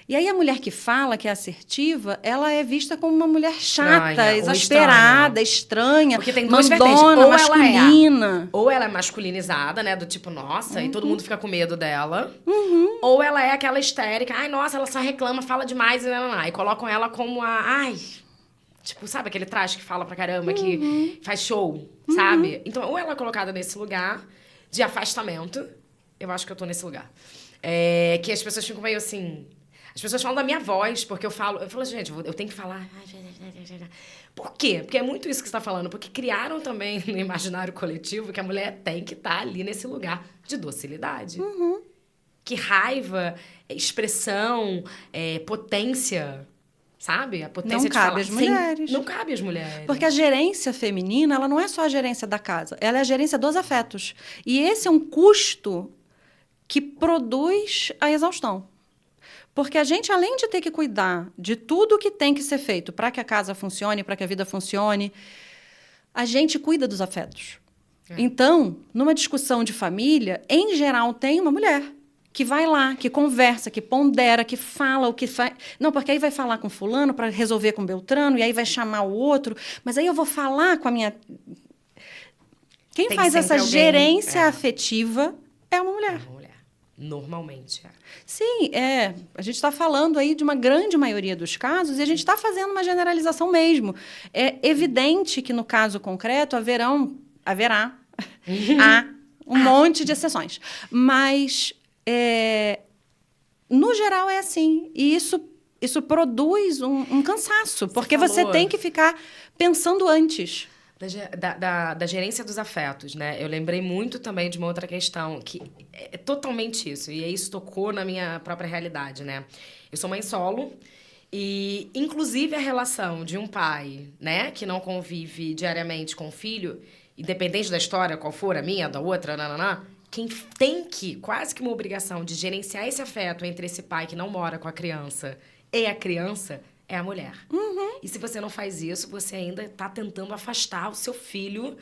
E aí a mulher que fala, que é assertiva, ela é vista como uma mulher chata, Estranha, exasperada, estranha, porque tem duas mandona, vertentes. Ou masculina. Ou ela é masculinizada, né? Do tipo, nossa, e todo mundo fica com medo dela. Ou ela é aquela histérica. Ai, nossa, ela só reclama, fala demais. E colocam ela como a... Ai... Tipo, sabe aquele traje que fala pra caramba, que faz show, sabe? Então, ou ela é colocada nesse lugar de afastamento. Eu acho que eu tô nesse lugar. Que as pessoas ficam meio assim... As pessoas falam da minha voz, porque eu falo, gente, eu tenho que falar. Por quê? Porque é muito isso que você está falando. Porque criaram também no imaginário coletivo que a mulher tem que estar ali nesse lugar de docilidade. Que raiva, expressão, potência, sabe? A potência Não de cabe falar. às mulheres. Não cabe às mulheres. Porque a gerência feminina, ela não é só a gerência da casa, ela é a gerência dos afetos. E esse é um custo que produz a exaustão. Porque a gente, além de ter que cuidar de tudo que tem que ser feito para que a casa funcione, para que a vida funcione, a gente cuida dos afetos. Então, numa discussão de família, em geral, tem uma mulher que vai lá, que conversa, que pondera, que fala o que faz. Não, porque aí vai falar com fulano para resolver com Beltrano, e aí vai chamar o outro, mas aí eu vou falar com a minha... Quem Tem faz sempre essa alguém, gerência afetiva é uma mulher. Normalmente, Sim, a gente está falando aí de uma grande maioria dos casos e a gente está fazendo uma generalização mesmo. É evidente que, no caso concreto, haverá um monte de exceções. Mas, no geral, é assim. E isso produz um cansaço, porque você tem que ficar pensando antes. Da gerência dos afetos, né? Eu lembrei muito também de uma outra questão, que é totalmente isso. E isso tocou na minha própria realidade, né? Eu sou mãe solo e, inclusive, a relação de um pai, né? Que não convive diariamente com o filho, independente da história, qual for, a minha, da outra, quem tem quase que uma obrigação de gerenciar esse afeto entre esse pai que não mora com a criança e a criança... é a mulher. E se você não faz isso, você ainda está tentando afastar o seu filho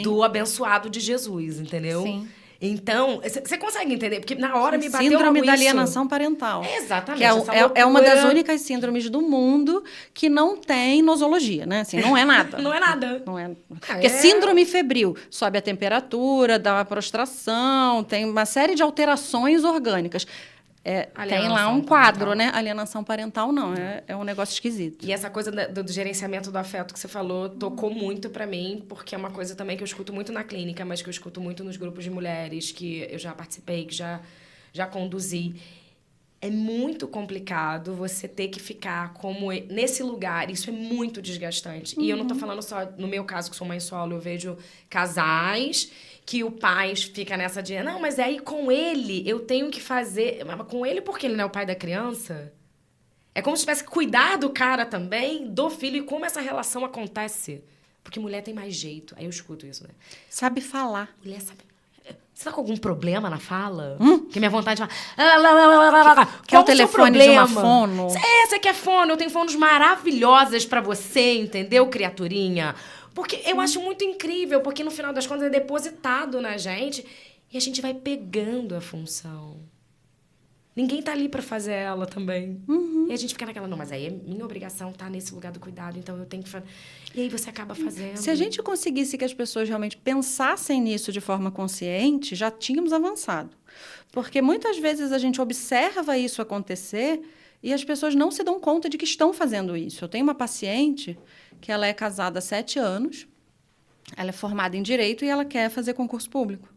do abençoado de Jesus, entendeu? Sim. Então, você consegue entender? Porque na hora me bateu Síndrome logo da isso. alienação parental. Exatamente. Que é uma das únicas síndromes do mundo que não tem nosologia, né? Assim, não é nada. Não é nada. Não é. Porque é síndrome febril. Sobe a temperatura, dá uma prostração, tem uma série de alterações orgânicas. Tem lá um quadro, parental, né? Alienação parental, não. É um negócio esquisito. E essa coisa do gerenciamento do afeto que você falou tocou muito pra mim, porque é uma coisa também que eu escuto muito na clínica, mas que eu escuto muito nos grupos de mulheres que eu já participei, que já conduzi. É muito complicado você ter que ficar como nesse lugar. Isso é muito desgastante. E eu não tô falando só, no meu caso, que sou mãe solo, eu vejo casais que o pai fica nessa de... Não, mas aí com ele eu tenho que fazer... Mas com ele porque ele não é o pai da criança? É como se tivesse que cuidar do cara também, do filho, e como essa relação acontece. Porque mulher tem mais jeito. Aí eu escuto isso, né? Sabe falar. Mulher sabe... Você tá com algum problema na fala? Que minha vontade de falar... Que é o telefone de uma fono? Você quer fono? Eu tenho fonos maravilhosas pra você, entendeu, criaturinha? Porque eu acho muito incrível, porque no final das contas é depositado na gente e a gente vai pegando a função. Ninguém tá ali pra fazer ela também. E a gente fica naquela, não, mas aí é minha obrigação estar nesse lugar do cuidado, então eu tenho que fazer. E aí você acaba fazendo. Se a gente conseguisse que as pessoas realmente pensassem nisso de forma consciente, já tínhamos avançado. Porque muitas vezes a gente observa isso acontecer e as pessoas não se dão conta de que estão fazendo isso. Eu tenho uma paciente que ela é casada há 7 anos, ela é formada em Direito e ela quer fazer concurso público.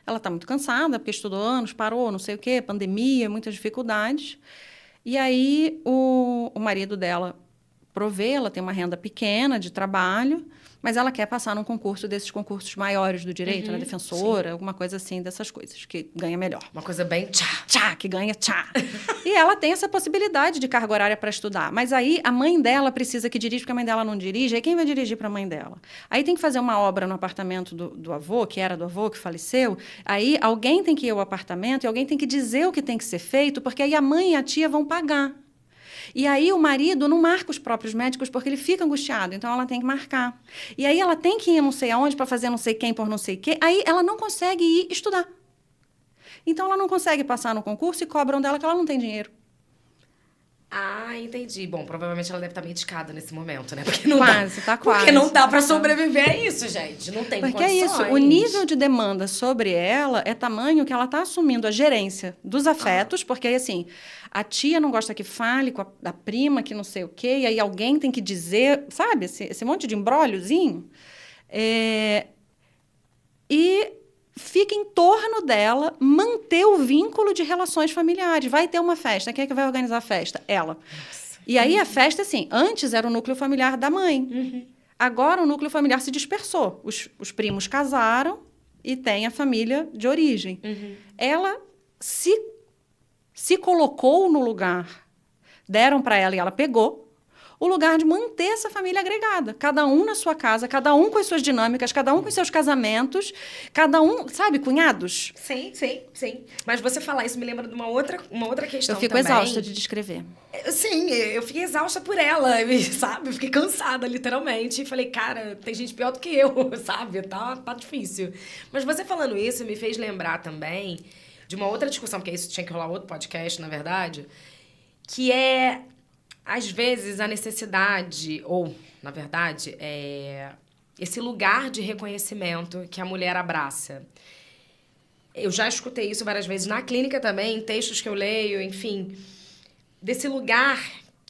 Ela está muito cansada, porque estudou anos, parou, não sei o quê, pandemia, muitas dificuldades. E aí o marido dela provê, ela tem uma renda pequena de trabalho, mas ela quer passar num concurso desses concursos maiores do direito, né? Defensora, alguma coisa assim, dessas coisas, que ganha melhor. Uma coisa bem que ganha tchá. E ela tem essa possibilidade de carga horária para estudar. Mas aí a mãe dela precisa que dirija, porque a mãe dela não dirige. Aí quem vai dirigir para a mãe dela? Aí tem que fazer uma obra no apartamento do avô, que era do avô, que faleceu. Aí alguém tem que ir ao apartamento e alguém tem que dizer o que tem que ser feito, porque aí a mãe e a tia vão pagar. E aí o marido não marca os próprios médicos porque ele fica angustiado, então ela tem que marcar. E aí ela tem que ir não sei aonde para fazer não sei quem por não sei o quê, aí ela não consegue ir estudar. Então ela não consegue passar no concurso e cobram dela que ela não tem dinheiro. Ah, entendi. Bom, provavelmente ela deve estar medicada nesse momento, né? Porque não quase. Porque não dá para sobreviver a isso, gente. Não tem porque condições. Porque é isso. O nível de demanda sobre ela é tamanho que ela está assumindo a gerência dos afetos, porque aí, assim, a tia não gosta que fale com a prima, que não sei o quê, e aí alguém tem que dizer, sabe? Esse monte de imbrógliozinho. E fica em torno dela manter o vínculo de relações familiares. Vai ter uma festa. Quem é que vai organizar a festa? Ela. Nossa. E aí a festa, assim, antes era o núcleo familiar da mãe. Agora o núcleo familiar se dispersou. Os primos casaram e tem a família de origem. Ela se colocou no lugar. Deram para ela e ela pegou. O lugar de manter essa família agregada. Cada um na sua casa, cada um com as suas dinâmicas, cada um com os seus casamentos, cada um, sabe, cunhados? Sim. Mas você falar isso me lembra de uma outra questão. Eu fico também. Exausta de descrever. Sim, eu fiquei exausta por ela, sabe? Eu fiquei cansada, literalmente. E falei, cara, tem gente pior do que eu, sabe? Tá difícil. Mas você falando isso me fez lembrar também de uma outra discussão, porque isso tinha que rolar outro podcast, na verdade, que é... Às vezes, a necessidade, ou, na verdade, esse lugar de reconhecimento que a mulher abraça. Eu já escutei isso várias vezes na clínica também, em textos que eu leio, enfim. Desse lugar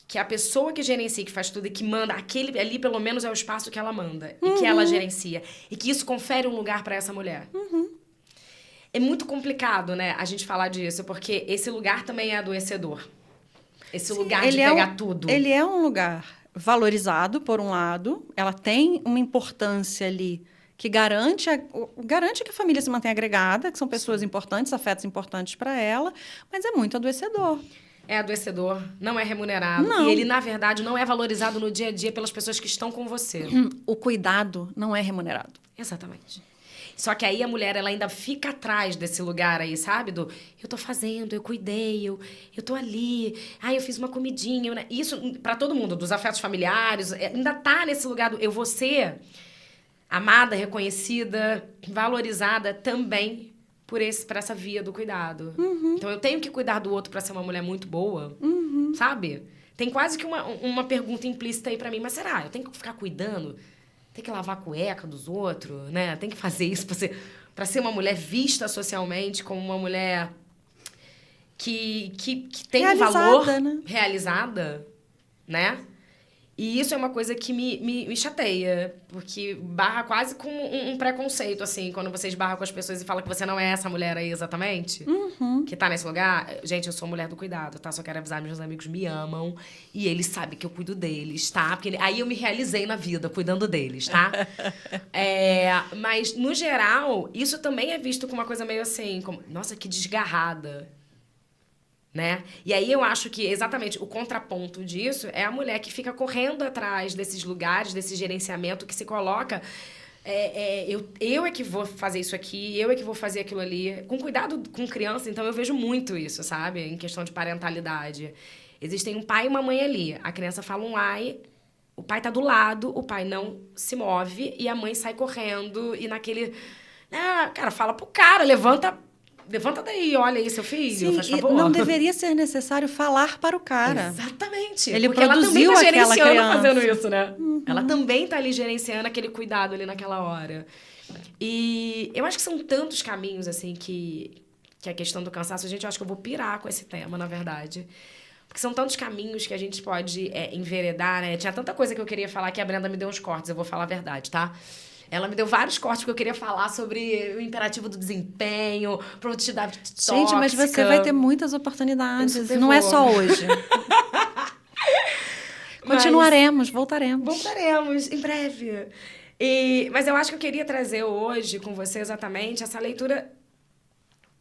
que a pessoa que gerencia, que faz tudo e que manda, aquele ali, pelo menos, é o espaço que ela manda. E que ela gerencia. E que isso confere um lugar para essa mulher. É muito complicado, né, a gente falar disso, porque esse lugar também é adoecedor. Esse lugar de pegar tudo. Ele é um lugar valorizado, por um lado. Ela tem uma importância ali que garante que a família se mantenha agregada, que são pessoas importantes, afetos importantes para ela, mas é muito adoecedor. É adoecedor, não é remunerado. Não. E ele, na verdade, não é valorizado no dia a dia pelas pessoas que estão com você. O cuidado não é remunerado. Exatamente. Só que aí a mulher, ela ainda fica atrás desse lugar aí, sabe? Eu tô fazendo, eu cuidei, eu tô ali, eu fiz uma comidinha. Isso, pra todo mundo, dos afetos familiares, ainda tá nesse lugar do eu vou ser amada, reconhecida, valorizada também por essa via do cuidado. Então, eu tenho que cuidar do outro pra ser uma mulher muito boa, sabe? Tem quase que uma pergunta implícita aí pra mim, mas será? Eu tenho que ficar cuidando? Tem que lavar a cueca dos outros, né? Tem que fazer isso pra ser uma mulher vista socialmente como uma mulher que tem um valor, né? realizada, né? E isso é uma coisa que me chateia, porque barra quase com um preconceito, assim, quando você esbarra com as pessoas e fala que você não é essa mulher aí exatamente, que tá nesse lugar. Gente, eu sou mulher do cuidado, tá? Só quero avisar, meus amigos me amam e eles sabem que eu cuido deles, tá? Porque aí eu me realizei na vida, cuidando deles, tá? Mas, no geral, isso também é visto como uma coisa meio assim, como, nossa, que desgarrada. Né? E aí eu acho que exatamente o contraponto disso é a mulher que fica correndo atrás desses lugares, desse gerenciamento que se coloca. Eu é que vou fazer isso aqui, eu é que vou fazer aquilo ali. Com cuidado com criança, então eu vejo muito isso, sabe? Em questão de parentalidade. Existem um pai e uma mãe ali. A criança fala um ai, o pai tá do lado, o pai não se move e a mãe sai correndo e naquele... cara, fala pro cara, levanta daí, olha aí seu filho, Sim, faz favor. Não deveria ser necessário falar para o cara. Exatamente. Ele porque ela também tá gerenciando criança. fazendo isso, né? Ela também tá ali gerenciando aquele cuidado ali naquela hora. E eu acho que são tantos caminhos, assim, que a questão do cansaço, eu acho que eu vou pirar com esse tema, na verdade. Porque são tantos caminhos que a gente pode enveredar, né? Tinha tanta coisa que eu queria falar que a Brenda me deu uns cortes, eu vou falar a verdade, tá? Ela me deu vários cortes porque eu queria falar sobre o imperativo do desempenho, produtividade tóxica. Gente, mas você vai ter muitas oportunidades. Não é só hoje. Continuaremos, voltaremos. Voltaremos, em breve. Mas eu acho que eu queria trazer hoje com você exatamente essa leitura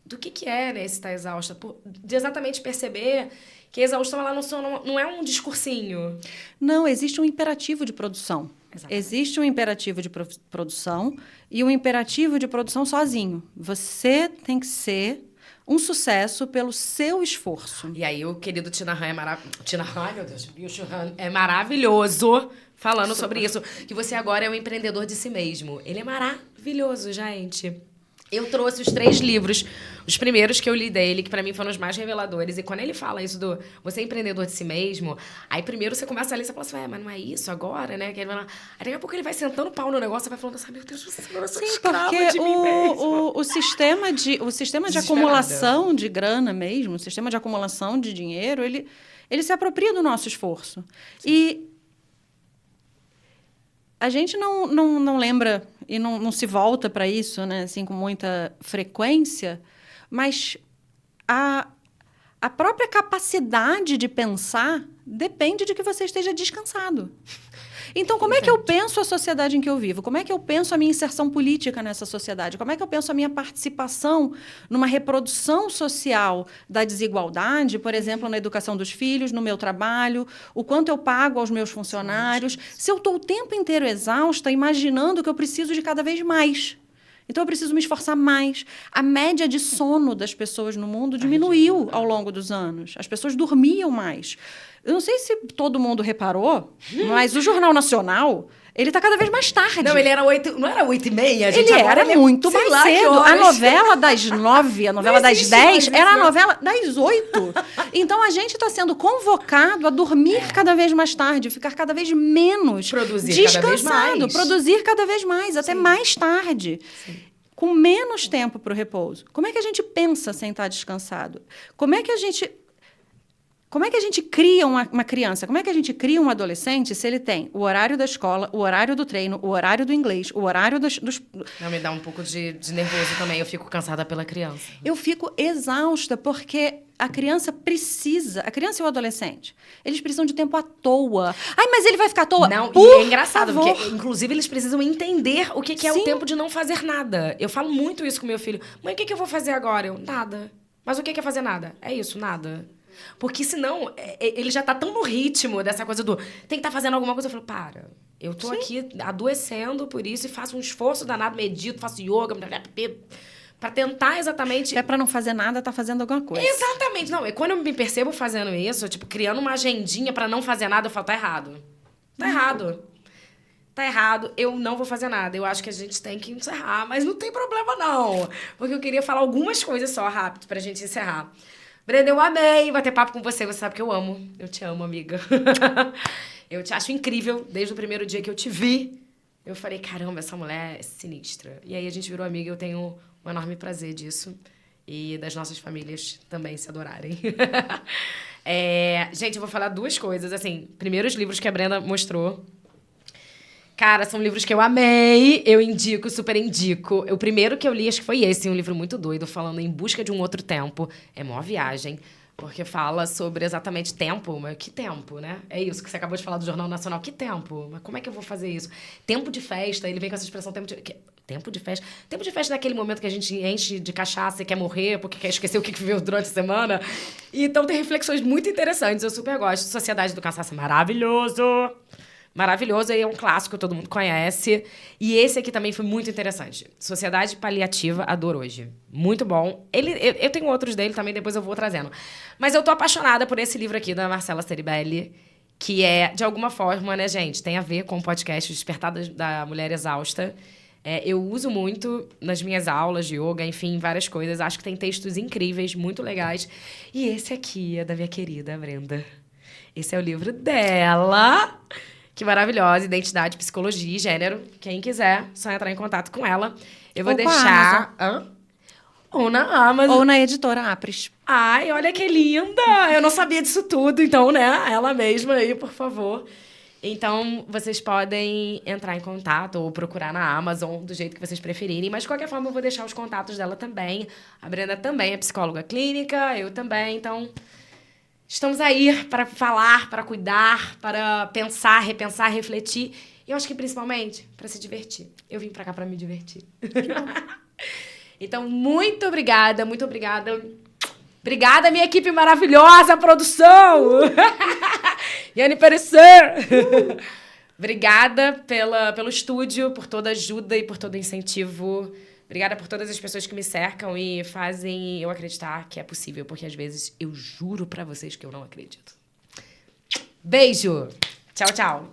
do que é, né, esse estar exausta. De exatamente perceber que a exaustão ela não é um discursinho. Não, existe um imperativo de produção. Exatamente. Existe um imperativo de produção e um imperativo de produção sozinho. Você tem que ser um sucesso pelo seu esforço. E aí o querido Tina Han meu Deus, é maravilhoso falando sobre isso. Que você agora é um empreendedor de si mesmo. Ele é maravilhoso, gente. Eu trouxe os 3 livros, os primeiros que eu li dele, que pra mim foram os mais reveladores. E quando ele fala isso do você é empreendedor de si mesmo, aí primeiro você começa a ler e você fala assim, mas não é isso agora, né? Aí daqui a pouco ele vai sentando o pau no negócio e vai falando assim, meu Deus do céu, eu sou escrava de mim mesmo. O sistema de acumulação de grana mesmo, o sistema de acumulação de dinheiro, ele se apropria do nosso esforço. Sim. E a gente não lembra e não se volta para isso, né, assim, com muita frequência, mas a própria capacidade de pensar depende de que você esteja descansado. Então, como é que eu penso a sociedade em que eu vivo? Como é que eu penso a minha inserção política nessa sociedade? Como é que eu penso a minha participação numa reprodução social da desigualdade, por exemplo, na educação dos filhos, no meu trabalho, o quanto eu pago aos meus funcionários? Se eu estou o tempo inteiro exausta, imaginando que eu preciso de cada vez mais. Então, eu preciso me esforçar mais. A média de sono das pessoas no mundo diminuiu ao longo dos anos. As pessoas dormiam mais. Eu não sei se todo mundo reparou, mas o Jornal Nacional, ele está cada vez mais tarde. Não, ele era 8, não era 8h30, gente. Ele era muito mais cedo. A novela das 9, a novela das 10, era a novela das 8. Então, a gente está sendo convocado a dormir cada vez mais tarde, ficar cada vez menos descansado, produzir cada vez mais, até mais tarde. Sim. Com menos tempo para o repouso. Como é que a gente pensa sem estar descansado? Como é que a gente cria uma criança? Como é que a gente cria um adolescente se ele tem o horário da escola, o horário do treino, o horário do inglês, o horário dos... Não, me dá um pouco de nervoso também. Eu fico cansada pela criança. Eu fico exausta porque a criança e o adolescente, eles precisam de tempo à toa. Ai, mas ele vai ficar à toa? Não, e é engraçado, porque, inclusive, eles precisam entender o que é o tempo de não fazer nada. Eu falo muito isso com meu filho. Mãe, o que eu vou fazer agora? Eu, nada. Mas o que é fazer nada? É isso, nada. Porque senão, ele já tá tão no ritmo dessa coisa do tem que estar fazendo alguma coisa. Eu falo, para, eu tô aqui adoecendo por isso e faço um esforço danado, medito, faço yoga, pra tentar exatamente... É pra não fazer nada, tá fazendo alguma coisa. Exatamente. Não, e quando eu me percebo fazendo isso, tipo, criando uma agendinha pra não fazer nada, eu falo, tá errado. Tá errado. tá errado, eu não vou fazer nada. Eu acho que a gente tem que encerrar, mas não tem problema não. Porque eu queria falar algumas coisas só, rápido, pra gente encerrar. Brenda, eu amei bater papo com você. Você sabe que eu amo. Eu te amo, amiga. Eu te acho incrível. Desde o primeiro dia que eu te vi, eu falei, caramba, essa mulher é sinistra. E aí a gente virou amiga e eu tenho um enorme prazer disso. E das nossas famílias também se adorarem. Gente, eu vou falar duas coisas. Assim, primeiro, os livros que a Brenda mostrou. Cara, são livros que eu amei, eu indico, super indico. O primeiro que eu li, acho que foi esse, um livro muito doido, falando Em Busca de um Outro Tempo. É mó viagem, porque fala sobre exatamente tempo. Mas que tempo, né? É isso que você acabou de falar do Jornal Nacional. Que tempo? Mas como é que eu vou fazer isso? Tempo de festa, ele vem com essa expressão tempo de festa. Tempo de festa é aquele momento que a gente enche de cachaça e quer morrer porque quer esquecer o que viveu durante a semana. E então tem reflexões muito interessantes, eu super gosto. Sociedade do Cansaço é maravilhoso. Maravilhoso, aí é um clássico, todo mundo conhece. E esse aqui também foi muito interessante. Sociedade Paliativa, a Dor Hoje. Muito bom. Eu tenho outros dele também, depois eu vou trazendo. Mas eu tô apaixonada por esse livro aqui, da Marcela Ceribelli, que é, de alguma forma, né, gente, tem a ver com o podcast Despertar da Mulher Exausta. Eu uso muito nas minhas aulas de yoga, enfim, várias coisas. Acho que tem textos incríveis, muito legais. E esse aqui é da minha querida Brenda. Esse é o livro dela... Que maravilhosa, Identidade, Psicologia e Gênero. Quem quiser, só entrar em contato com ela. Eu vou deixar... Ou na Amazon. Ou na editora Apres. Ai, olha que linda! Eu não sabia disso tudo, então, né? Ela mesma aí, por favor. Então, vocês podem entrar em contato ou procurar na Amazon, do jeito que vocês preferirem. Mas, de qualquer forma, eu vou deixar os contatos dela também. A Brenda também é psicóloga clínica, eu também, então... Estamos aí para falar, para cuidar, para pensar, repensar, refletir. E eu acho que, principalmente, para se divertir. Eu vim para cá para me divertir. Então, muito obrigada, muito obrigada. Obrigada, minha equipe maravilhosa, produção! Yane Perecer! Obrigada pelo estúdio, por toda a ajuda e por todo o incentivo. Obrigada por todas as pessoas que me cercam e fazem eu acreditar que é possível, porque às vezes eu juro pra vocês que eu não acredito. Beijo! Tchau, tchau!